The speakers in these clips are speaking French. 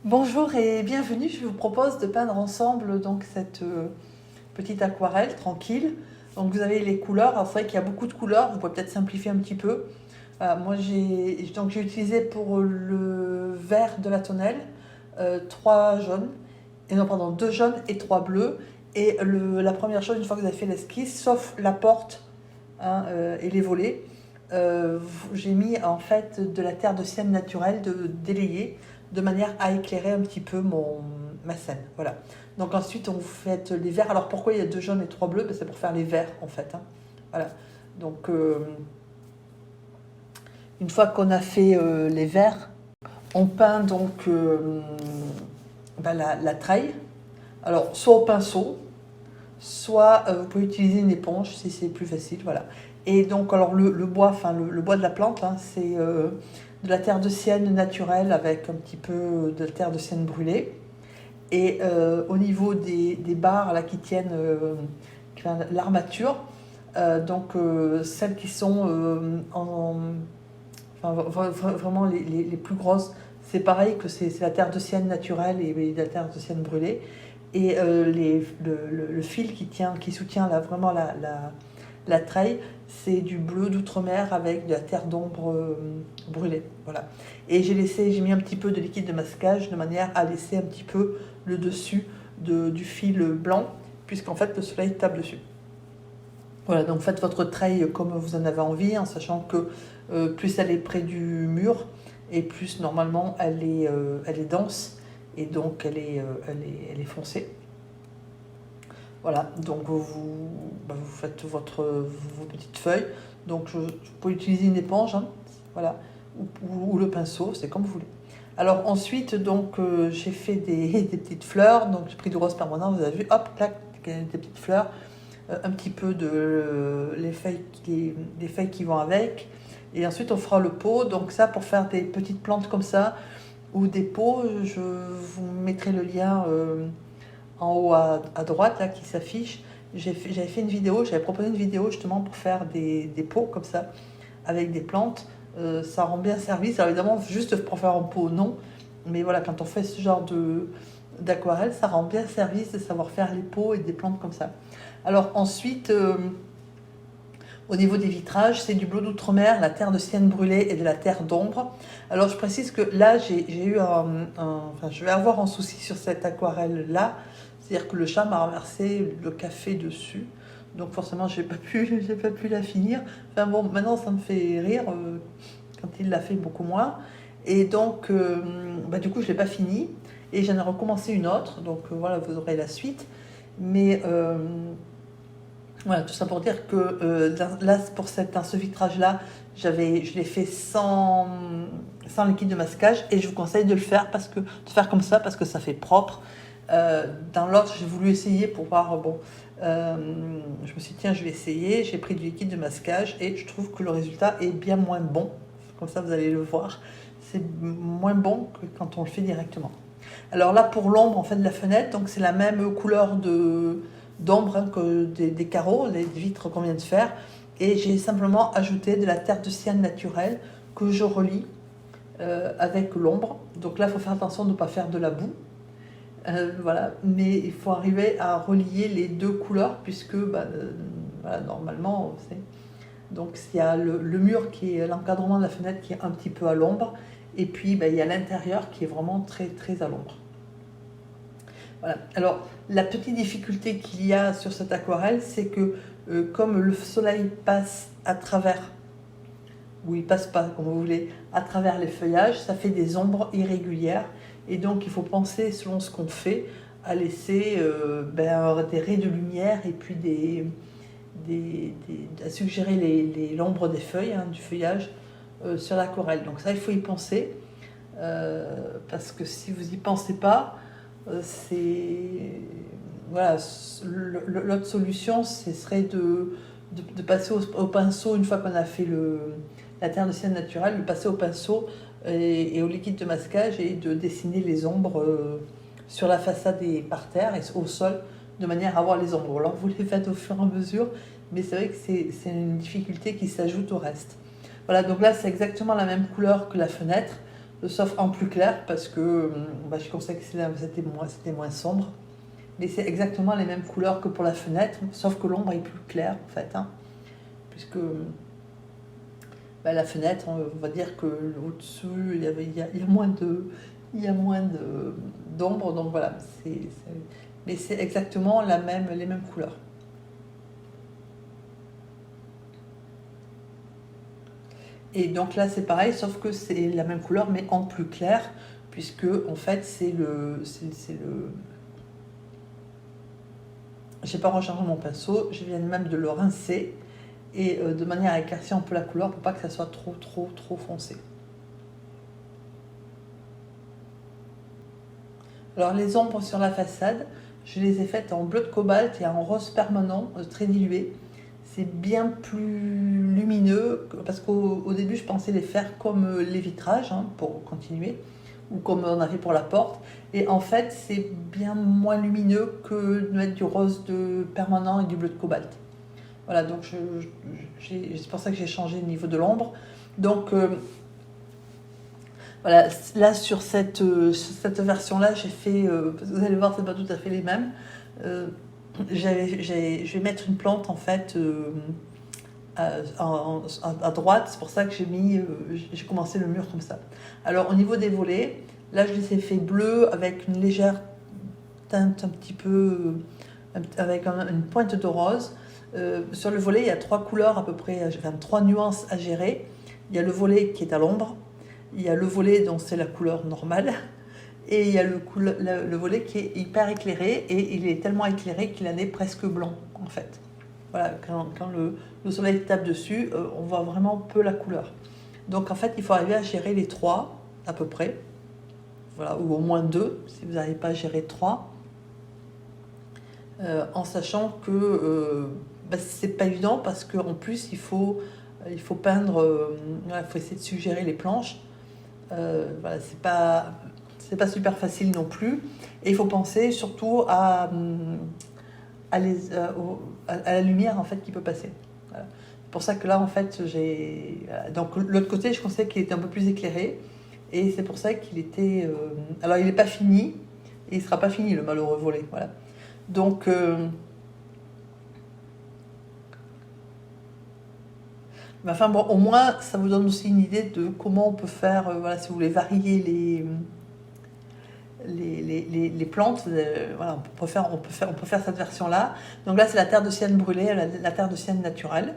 Bonjour et bienvenue, je vous propose de peindre ensemble donc cette petite aquarelle tranquille. Donc vous avez les couleurs, alors c'est vrai qu'il y a beaucoup de couleurs, vous pouvez peut-être simplifier un petit peu. Moi j'ai utilisé pour le vert de la tonnelle 3 jaunes, et non pardon, 2 jaunes et 3 bleus. Et la première chose, une fois que vous avez fait l'esquisse, sauf la porte et les volets, j'ai mis en fait de la terre de sienne naturelle délayée de manière à éclairer un petit peu ma scène. Voilà. Donc ensuite on fait les verts. Alors pourquoi il y a 2 jaunes et 3 bleus? C'est pour faire les verts en fait. Voilà. Donc une fois qu'on a fait les verts, on peint donc la treille. Alors soit au pinceau, soit vous pouvez utiliser une éponge si c'est plus facile. Voilà. Et donc alors le bois, le bois de la plante, c'est de la terre de sienne naturelle avec un petit peu de terre de sienne brûlée. Et au niveau des barres là, qui tiennent l'armature, celles qui sont vraiment les plus grosses, c'est pareil que c'est la terre de sienne naturelle et la terre de sienne brûlée. Et le fil qui soutient vraiment la treille, c'est du bleu d'outre-mer avec de la terre d'ombre brûlée. Voilà. Et j'ai mis un petit peu de liquide de masquage de manière à laisser un petit peu le dessus du fil blanc, puisqu'en fait le soleil tape dessus. Voilà, donc faites votre treille comme vous en avez envie, en sachant que plus elle est près du mur, et plus normalement elle est dense, et donc elle est foncée. Voilà, donc vous faites vos petites feuilles. Donc vous pouvez utiliser une éponge, voilà, ou le pinceau, c'est comme vous voulez. Alors ensuite, donc j'ai fait des petites fleurs. Donc j'ai pris du rose permanent, vous avez vu, hop, clac, des petites fleurs, un petit peu les feuilles qui vont avec. Et ensuite on fera le pot. Donc ça, pour faire des petites plantes comme ça ou des pots, je vous mettrai le lien en haut à droite là qui s'affiche. J'avais fait une vidéo, j'avais proposé une vidéo justement pour faire des pots comme ça avec des plantes. Ça rend bien service. Alors évidemment, juste pour faire un pot, non. Mais voilà, quand on fait ce genre d'aquarelle, ça rend bien service de savoir faire les pots et des plantes comme ça. Alors ensuite, au niveau des vitrages, c'est du bleu d'outre-mer, la terre de sienne brûlée et de la terre d'ombre. Alors je précise que là, j'ai eu je vais avoir un souci sur cette aquarelle-là. C'est-à-dire que le chat m'a renversé le café dessus. Donc forcément, j'ai pas pu la finir. Enfin bon, maintenant ça me fait rire. Quand il l'a fait, beaucoup moins. Et donc, du coup, je l'ai pas fini. Et j'en ai recommencé une autre. Donc voilà, vous aurez la suite. Mais voilà, tout ça pour dire que là, dans ce vitrage-là, je l'ai fait sans liquide de masquage. Et je vous conseille de faire comme ça parce que ça fait propre. Dans l'autre, j'ai voulu essayer pour voir, je me suis dit, tiens, je vais essayer. J'ai pris du liquide de masquage et je trouve que le résultat est bien moins bon. Comme ça, vous allez le voir. C'est moins bon que quand on le fait directement. Alors là, pour l'ombre en fait, de la fenêtre, donc c'est la même couleur d'ombre que des carreaux, des vitres qu'on vient de faire. Et j'ai simplement ajouté de la terre de sienne naturelle que je relie avec l'ombre. Donc là, il faut faire attention de ne pas faire de la boue. Voilà, mais il faut arriver à relier les deux couleurs puisque voilà, normalement, donc il y a le mur qui est l'encadrement de la fenêtre qui est un petit peu à l'ombre, et puis il y a l'intérieur qui est vraiment très très à l'ombre. Voilà. Alors la petite difficulté qu'il y a sur cette aquarelle, c'est que comme le soleil passe à travers, ou il passe pas comme vous voulez, à travers les feuillages, ça fait des ombres irrégulières. Et donc, il faut penser, selon ce qu'on fait, à laisser des raies de lumière et puis à suggérer l'ombre des feuilles, du feuillage, sur l'aquarelle. Donc ça, il faut y penser, parce que si vous n'y pensez pas, voilà, l'autre solution, ce serait de passer au pinceau, une fois qu'on a fait la terre de sienne naturelle, de passer au pinceau et au liquide de masquage et de dessiner les ombres sur la façade et par terre et au sol de manière à avoir les ombres. Alors vous les faites au fur et à mesure, mais c'est vrai que c'est une difficulté qui s'ajoute au reste. Voilà, donc là c'est exactement la même couleur que la fenêtre, sauf en plus clair parce que bah, je conseille que c'était moins sombre. Mais c'est exactement les mêmes couleurs que pour la fenêtre, sauf que l'ombre est plus claire en fait, hein, puisque bah, la fenêtre, on va dire que au-dessus, il y a moins d'ombre, donc voilà. Mais c'est exactement les mêmes couleurs. Et donc là, c'est pareil, sauf que c'est la même couleur, mais en plus clair, puisque en fait, j'ai pas rechargé mon pinceau, je viens même de le rincer, et de manière à éclaircir un peu la couleur pour pas que ça soit trop foncé. Alors les ombres sur la façade, je les ai faites en bleu de cobalt et en rose permanent, très dilué. C'est bien plus lumineux, parce qu'au début je pensais les faire comme les vitrages, hein, pour continuer, ou comme on avait pour la porte. Et en fait c'est bien moins lumineux que de mettre du rose de permanent et du bleu de cobalt. Voilà, donc c'est pour ça que j'ai changé le niveau de l'ombre. Donc voilà, là sur cette version-là, j'ai fait, vous allez voir, c'est pas tout à fait les mêmes. Je vais mettre une plante en fait à droite, c'est pour ça que j'ai commencé le mur comme ça. Alors au niveau des volets, là je les ai fait bleus avec une légère teinte un petit peu, avec une pointe de rose. Sur le volet, il y a 3 couleurs à peu près, enfin 3 nuances à gérer. Il y a le volet qui est à l'ombre, il y a le volet dont c'est la couleur normale, et il y a le volet qui est hyper éclairé, et il est tellement éclairé qu'il en est presque blanc en fait. Voilà, quand le soleil tape dessus, on voit vraiment peu la couleur. Donc en fait, il faut arriver à gérer les 3 à peu près, voilà, ou au moins 2 si vous n'arrivez pas à gérer 3, en sachant que bah, c'est pas évident parce qu'en plus il faut peindre, il faut essayer de suggérer les planches. Voilà, c'est pas super facile non plus. Et il faut penser surtout à la lumière en fait qui peut passer. Voilà. C'est pour ça que là en fait donc l'autre côté je pensais qu'il était un peu plus éclairé, et c'est pour ça qu'il était alors il n'est pas fini, et il sera pas fini le malheureux volet. Voilà. Donc enfin bon, au moins ça vous donne aussi une idée de comment on peut faire, voilà, si vous voulez varier les plantes, voilà, on peut faire cette version-là. Donc là, c'est la terre de sienne brûlée, la terre de sienne naturelle.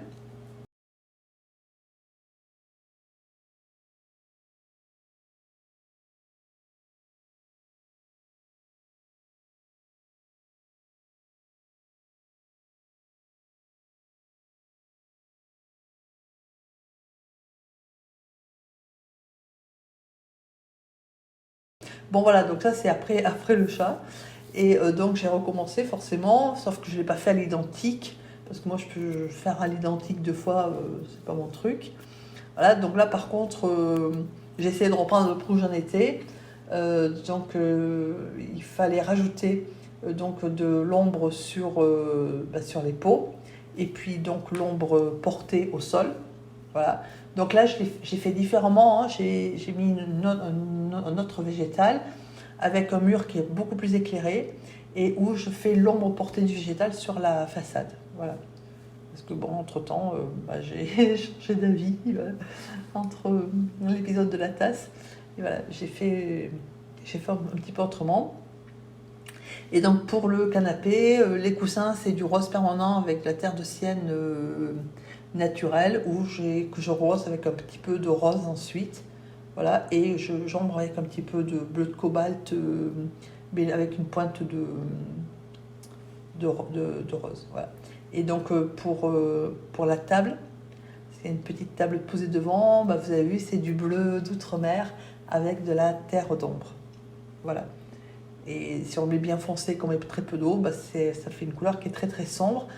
Bon voilà, donc ça c'est après le chat. Et donc j'ai recommencé forcément, sauf que je ne l'ai pas fait à l'identique, parce que moi je peux faire à l'identique 2 fois, c'est pas mon truc. Voilà, donc là par contre, j'ai essayé de reprendre le rouge en été. Donc il fallait rajouter donc de l'ombre sur les peaux, et puis donc l'ombre portée au sol. Voilà. Donc là j'ai fait différemment, hein. J'ai mis un autre végétal avec un mur qui est beaucoup plus éclairé, et où je fais l'ombre portée du végétal sur la façade. Voilà. Parce que bon, entre-temps, bah, j'ai changé d'avis, voilà, entre l'épisode de la tasse. Et voilà, j'ai fait un petit peu autrement. Et donc pour le canapé, les coussins, c'est du rose permanent avec la terre de sienne naturelle, que je rose avec un petit peu de rose ensuite. Voilà, et j'ombre avec un petit peu de bleu de cobalt, mais avec une pointe de rose. Voilà. Et donc pour la table, c'est une petite table posée devant, bah, vous avez vu, c'est du bleu d'outre-mer avec de la terre d'ombre. Voilà. Et si on met bien foncé, qu'on met très peu d'eau, bah, ça fait une couleur qui est très très sombre.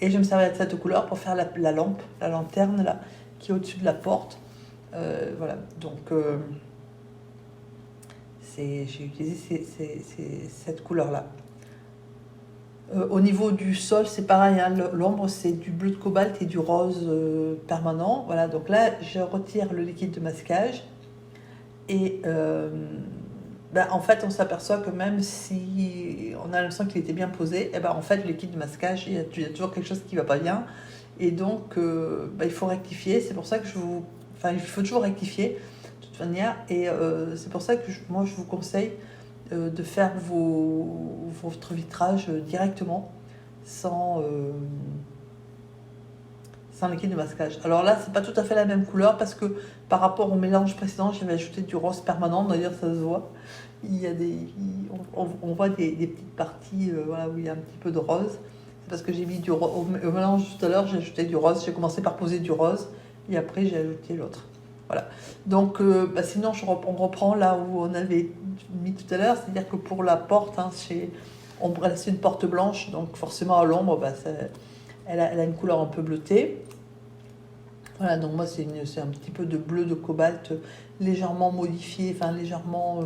Et je me servais de cette couleur pour faire la lampe, la lanterne là, qui est au-dessus de la porte. Voilà, donc j'ai utilisé cette couleur-là. Au niveau du sol, c'est pareil, hein, l'ombre c'est du bleu de cobalt et du rose permanent. Voilà, donc là je retire le liquide de masquage, Et ben, en fait, on s'aperçoit que même si on a l'impression qu'il était bien posé, et ben, en fait, le liquide de masquage, il y a toujours quelque chose qui ne va pas bien. Et donc, ben, il faut rectifier. C'est pour ça que enfin, il faut toujours rectifier de toute manière. Et c'est pour ça que moi, je vous conseille de faire votre vitrage directement, sans, sans liquide de masquage. Alors là, c'est pas tout à fait la même couleur parce que par rapport au mélange précédent, j'avais ajouté du rose permanent. D'ailleurs, ça se voit. Il y a on voit des petites parties voilà, où il y a un petit peu de rose. C'est parce que j'ai mis au mélange tout à l'heure, j'ai ajouté du rose. J'ai commencé par poser du rose et après j'ai ajouté l'autre. Voilà. Donc, bah, sinon, on reprend là où on avait mis tout à l'heure, c'est-à-dire que pour la porte, hein, c'est une porte blanche, donc forcément à l'ombre, bah, elle a une couleur un peu bleutée. Voilà, donc moi c'est un petit peu de bleu de cobalt légèrement modifié, enfin légèrement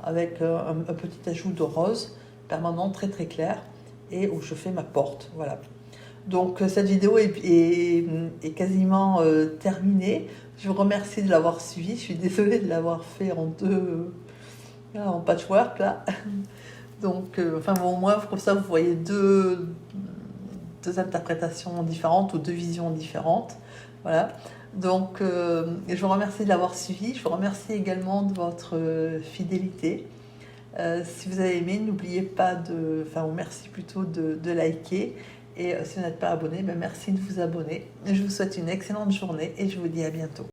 avec un petit ajout de rose permanent très très clair et où je fais ma porte. Voilà. Donc cette vidéo est quasiment terminée. Je vous remercie de l'avoir suivi. Je suis désolée de l'avoir fait en patchwork là. Donc enfin bon, au moins comme ça vous voyez deux interprétations différentes ou deux visions différentes. Voilà. Donc, je vous remercie de l'avoir suivi. Je vous remercie également de votre fidélité. Si vous avez aimé, n'oubliez pas ou merci plutôt de liker. Et si vous n'êtes pas abonné, ben merci de vous abonner. Je vous souhaite une excellente journée et je vous dis à bientôt.